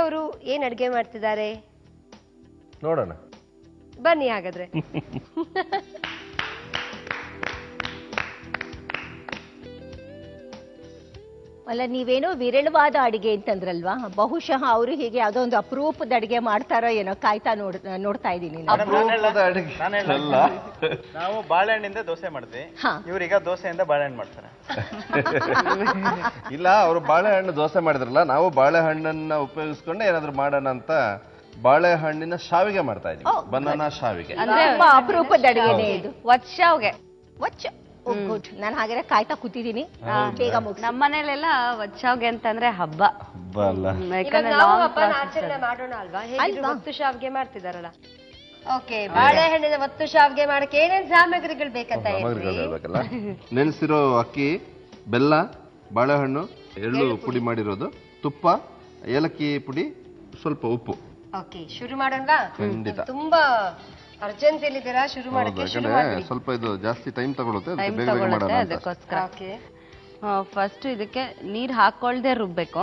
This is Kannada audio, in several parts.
ಅವರು ಏನ್ ಅಡ್ಗೆ ಮಾಡ್ತಿದ್ದಾರೆ ನೋಡೋಣ ಬನ್ನಿ ಹಾಗಾದ್ರೆ. ಅಲ್ಲ ನೀವೇನೋ ವಿರಳವಾದ ಅಡಿಗೆ ಅಂತಂದ್ರಲ್ವಾ, ಬಹುಶಃ ಅವರು ಹೀಗೆ ಯಾವುದೋ ಒಂದು ಅಪರೂಪದ ಅಡಿಗೆ ಮಾಡ್ತಾರೋ ಏನೋ ಕಾಯ್ತಾ ನೋಡ್ತಾ ಇದ್ದೀನಿ. ನಾವು ಬಾಳೆಹಣ್ಣಿಂದ ದೋಸೆ ಮಾಡ್ತೀವಿ, ಇವ್ರೀಗ ದೋಸೆಯಿಂದ ಬಾಳೆಹಣ್ಣು ಮಾಡ್ತಾರೆ. ಇಲ್ಲ, ಅವರು ಬಾಳೆಹಣ್ಣು ದೋಸೆ ಮಾಡಿದ್ರಲ್ಲ, ನಾವು ಬಾಳೆಹಣ್ಣನ್ನ ಉಪಯೋಗಿಸ್ಕೊಂಡು ಏನಾದ್ರು ಮಾಡೋಣ ಅಂತ ಬಾಳೆಹಣ್ಣಿನ ಶಾವಿಗೆ ಮಾಡ್ತಾ ಇದೀವಿ. ಬನಾನಾ ಶಾವಿಗೆ ಅಪರೂಪದ ಅಡಿಗೆನೇ ಇದು. ವಚ್ಚಾವ್ಗೆ ಗುಡ್. ನಾನು ಹಾಗಾದ್ರೆ ಕಾಯ್ತಾ ಕೂತಿದ್ದೀನಿ, ಬೇಗ ಮುಗಿಸಿ. ನಮ್ಮ ಮನೇಲೆಲ್ಲ ವಚ್ಚಾವ್ಗೆ ಅಂತಂದ್ರೆ ಹಬ್ಬ ಅಲ್ಲ. ಆಚರಣೆ ಮಾಡೋಣ ಅಲ್ವಾ? ಒತ್ತು ಶಾವಿಗೆ ಮಾಡ್ತಿದಾರಲ್ಲ. ಓಕೆ, ಬಾಳೆಹಣ್ಣಿನ ಒತ್ತು ಶಾವಿಗೆ ಮಾಡಕ್ಕೆ ಏನೇನ್ ಸಾಮಗ್ರಿಗಳು ಬೇಕಂತ ಹೇಳ್ಬೇಕಲ್ಲ. ನೆನೆಸಿರೋ ಅಕ್ಕಿ, ಬೆಲ್ಲ, ಬಾಳೆಹಣ್ಣು, ಎಳ್ಳು ಪುಡಿ ಮಾಡಿರೋದು, ತುಪ್ಪ, ಏಲಕ್ಕಿ ಪುಡಿ, ಸ್ವಲ್ಪ ಉಪ್ಪು. ಓಕೆ, ಶುರು ಮಾಡೋಣವಾ? ಖಂಡಿತ. ತುಂಬಾ ಅರ್ಜೆಂಟ್ ಇಲ್ಲಿದ್ದೀರಾ, ಶುರು ಮಾಡಕ್ಕೆ? ಸ್ವಲ್ಪ ಇದು ಜಾಸ್ತಿ ಟೈಮ್ ತಗೊಳುತ್ತೆ, ಅದಕ್ಕೋಸ್ಕರ. ಫಸ್ಟ್ ಇದಕ್ಕೆ ನೀರ್ ಹಾಕೊಳ್ದೆ ರುಬ್ಬೇಕು.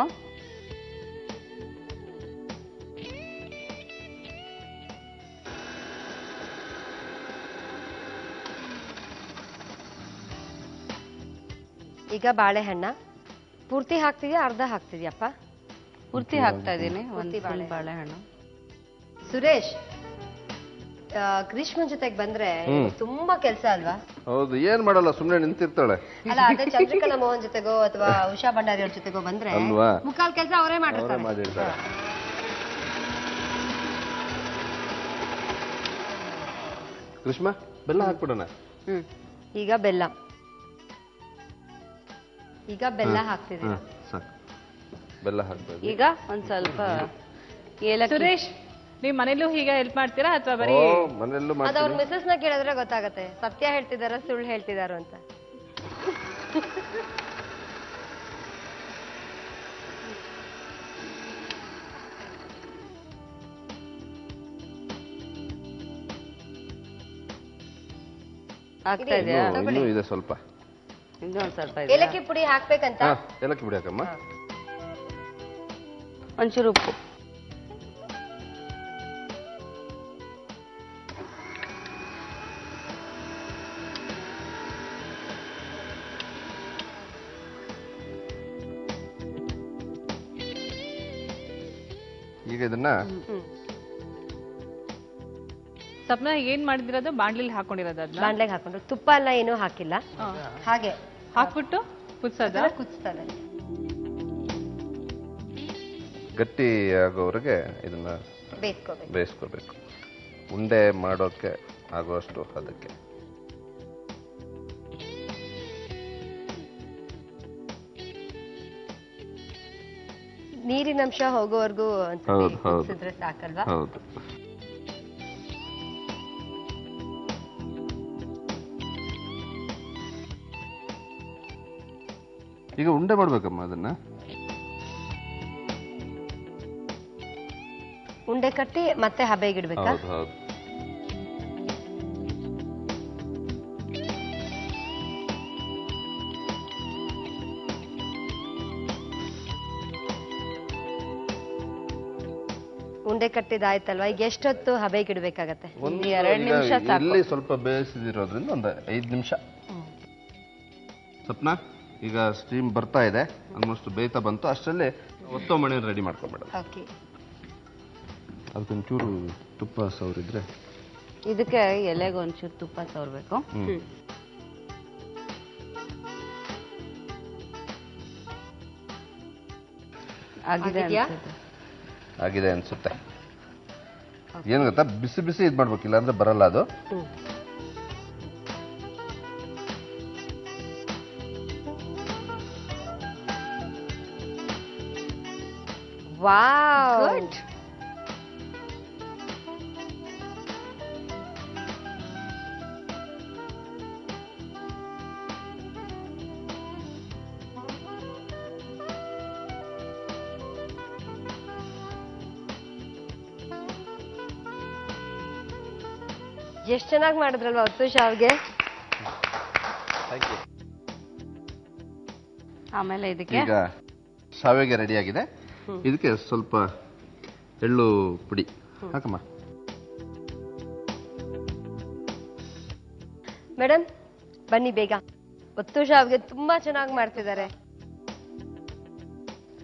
ಈಗ ಬಾಳೆಹಣ್ಣ ಪೂರ್ತಿ ಹಾಕ್ತಿದ್ಯಾ ಅರ್ಧ ಹಾಕ್ತಿದ್ಯಪ್ಪ? ಪೂರ್ತಿ ಹಾಕ್ತಾ ಇದೀನಿ, ಒಂದು ಬಾಳೆಹಣ್ಣು. ಸುರೇಶ್, ಗ್ರೀಷ್ಮ ಜೊತೆಗೆ ಬಂದ್ರೆ ತುಂಬಾ ಕೆಲ್ಸ ಅಲ್ವಾ? ಹೌದು, ಏನ್ ಮಾಡಲ್ಲ, ಸುಮ್ನೆ ನಿಂತಿರ್ತಾಳೆ. ಅಲ್ಲ, ಅದೇ ಚಂದ್ರಕಲಾ ಮೋಹನ್ ಜೊತೆಗೋ ಅಥವಾ ಉಷಾ ಭಂಡಾರಿ ಅವ್ರ ಜೊತೆಗೋ ಬಂದ್ರೆ ಮುಕ್ಕಾಲ್ ಕೆಲ್ಸ ಅವರೇ ಮಾಡಿರ್ತಾರೆ. ಗ್ರೀಷ್ಮ, ಬೆಲ್ಲ ಹಾಕ್ಬಿಡೋಣ. ಈಗ ಬೆಲ್ಲ ಹಾಕ್ತಿದ್ದೀವಿ. ಬೆಲ್ಲ ಹಾಕ್ಬೇಕು. ಈಗ ಒಂದ್ ಸ್ವಲ್ಪ ಏಲಕ್ಕಿ. ಸುರೇಶ್, ನೀವ್ ಮನೇಲೂ ಹೀಗೆ ಹೆಲ್ಪ್ ಮಾಡ್ತೀರಾ ಅಥವಾ ಬರೀ ಮನೆಯಲ್ಲೂ? ಅದ ಅವ್ರ ಮಿಸಸ್ ನ ಕೇಳಿದ್ರೆ ಗೊತ್ತಾಗತ್ತೆ ಸತ್ಯ ಹೇಳ್ತಿದಾರ ಸುಳ್ಳು ಹೇಳ್ತಿದಾರ ಅಂತ. ಆಗ್ತಾ ಇದೆಯಾ? ಇನ್ನೂ ಇದೆ ಸ್ವಲ್ಪ. ಇನ್ನೊಂದ್ ಸ್ವಲ್ಪ ಏಲಕ್ಕಿ ಪುಡಿ ಹಾಕ್ಬೇಕಂತ. ಏಲಕ್ಕಿ ಪುಡಿ ಹಾಕಮ್ಮ. ಒಂಚೂರು ಉಪ್ಪು. ಈಗ ಇದನ್ನ ಸಪ್ನ ಏನ್ ಮಾಡಿದಿರೋದು? ಬಾಂಡ್ಲಿಲ್ ಹಾಕೊಂಡಿರೋದು? ಬಾಂಡ್ಲೆಗೆ ಹಾಕೊಂಡು ತುಪ್ಪ ಎಲ್ಲ ಏನೂ ಹಾಕಿಲ್ಲ, ಹಾಗೆ ಹಾಕ್ಬಿಟ್ಟು ಕುದಿಸ್ತಾರೆ. ಗಟ್ಟಿ ಆಗೋವರೆಗೆ ಇದನ್ನ ಬೇಯಿಸ್ಕೋಬೇಕು. ಉಂಡೆ ಮಾಡೋಕೆ ಆಗುವಷ್ಟು ಅದಕ್ಕೆ. ನೀರಿನಂಶ ಹೋಗೋವರೆಗೂ ಕುದಿಸಿದ್ರೆ ಸಾಕಲ್ವಾ? ಹೌದು. ಈಗ ಉಂಡೆ ಮಾಡ್ಬೇಕಮ್ಮ ಅದನ್ನ. ಉಂಡೆ ಕಟ್ಟಿ ಮತ್ತೆ ಹಬೆಗಿಡ್ಬೇಕಾ? ಹೌದು. ಉಂಡೆ ಕಟ್ಟಿದಾಯ್ತಲ್ವಾ? ಈಗ ಎಷ್ಟೊತ್ತು ಹಬೆಗಿಡ್ಬೇಕಾಗತ್ತೆ? 2 ನಿಮಿಷ ಸಾಕು. ಇಲ್ಲಿ ಸ್ವಲ್ಪ ಬೇಯಿಸಿದಿರೋದ್ರಿಂದ ಒಂದು 5 ನಿಮಿಷ. ಸ್ವಪ್ನ, ಈಗ ಸ್ಟೀಮ್ ಬರ್ತಾ ಇದೆ, ಆಲ್ಮೋಸ್ಟ್ ಬೇಯ್ತಾ ಬಂತು. ಅಷ್ಟರಲ್ಲಿ ಒತ್ತೋ ಮಣಿ ರೆಡಿ ಮಾಡ್ಕೊಂಡ್ಬಿಡೋದು. ಅದಕ್ಕೊಂಚೂರು ತುಪ್ಪ ಸವರಿದ್ರೆ. ಇದಕ್ಕೆ ಎಲೆಗೆ ಒಂಚೂರು ತುಪ್ಪ ಸವರ್ಬೇಕು. ಆಗಿದೆ ಅನ್ಸುತ್ತೆ. ಏನ್ ಗೊತ್ತಾ, ಬಿಸಿ ಬಿಸಿ ಇದ್ ಮಾಡ್ಬೇಕಿಲ್ಲ ಅಂದ್ರೆ ಬರಲ್ಲ ಅದು. ವಾವ್, ಎಷ್ಟು ಚೆನ್ನಾಗಿ ಮಾಡಿದ್ರಲ್ವಾ ಒತ್ತು ಶಾವಿಗೆ. ಆಮೇಲೆ ಇದಕ್ಕೆ ಈಗ ಶಾವಿಗೆ ರೆಡಿ ಆಗಿದೆ. ಇದಕ್ಕೆ ಸ್ವಲ್ಪ ಎಳ್ಳು ಪುಡಿ ಹಾಕಮ್ಮ. ಮೇಡಮ್ ಬನ್ನಿ ಬೇಗ. ಒತ್ತು ಶಾವಿಗೆ ತುಂಬಾ ಚೆನ್ನಾಗಿ ಮಾಡ್ತಿದ್ದಾರೆ.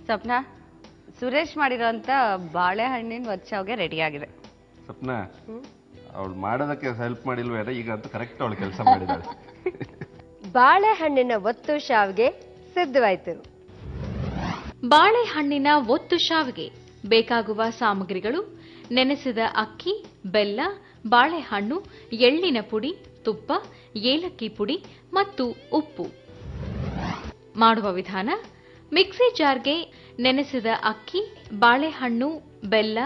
ಸ್ವಪ್ನ, ಸುರೇಶ್ ಮಾಡಿರೋಂತ ಬಾಳೆಹಣ್ಣಿನ ಒತ್ತು ಶಾವಿಗೆ ರೆಡಿ ಆಗಿದೆ. ಸ್ವಪ್ನ ಅವಳು ಮಾಡೋದಕ್ಕೆ ಹೆಲ್ಪ್ ಮಾಡಿಲ್ವೇ? ಈಗ ಅಂತೂ ಕರೆಕ್ಟ್ ಅವಳು ಕೆಲಸ ಮಾಡಿದ್ದಾಳೆ. ಬಾಳೆಹಣ್ಣಿನ ಒತ್ತು ಶಾವಿಗೆ ಸಿದ್ಧವಾಯ್ತು. ಬಾಳೆಹಣ್ಣಿನ ಒತ್ತು ಶಾವಿಗೆ ಬೇಕಾಗುವ ಸಾಮಗ್ರಿಗಳು: ನೆನೆಸಿದ ಅಕ್ಕಿ, ಬೆಲ್ಲ, ಬಾಳೆಹಣ್ಣು, ಎಳ್ಳಿನ ಪುಡಿ, ತುಪ್ಪ, ಏಲಕ್ಕಿ ಪುಡಿ ಮತ್ತು ಉಪ್ಪು. ಮಾಡುವ ವಿಧಾನ: ಮಿಕ್ಸಿ ಜಾರ್ಗೆ ನೆನೆಸಿದ ಅಕ್ಕಿ, ಬಾಳೆಹಣ್ಣು, ಬೆಲ್ಲ,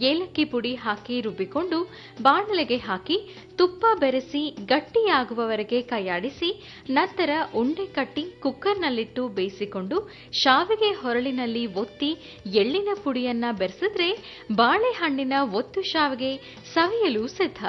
ಏಲಕ್ಕಿ ಪುಡಿ ಹಾಕಿ ರುಬ್ಬಿಕೊಂಡು ಬಾಣಲೆಗೆ ಹಾಕಿ ತುಪ್ಪ ಬೆರೆಸಿ ಗಟ್ಟಿಯಾಗುವವರೆಗೆ ಕೈಯಾಡಿಸಿ ನಂತರ ಉಂಡೆ ಕಟ್ಟಿ ಕುಕ್ಕರ್ನಲ್ಲಿಟ್ಟು ಬೇಯಿಸಿಕೊಂಡು ಶಾವಿಗೆ ಹೊರಳಿನಲ್ಲಿ ಒತ್ತಿ ಎಳ್ಳಿನ ಪುಡಿಯನ್ನ ಬೆರೆಸಿದ್ರೆ ಬಾಳೆಹಣ್ಣಿನ ಒತ್ತು ಶಾವಿಗೆ ಸವಿಯಲು ಸಿದ್ಧ.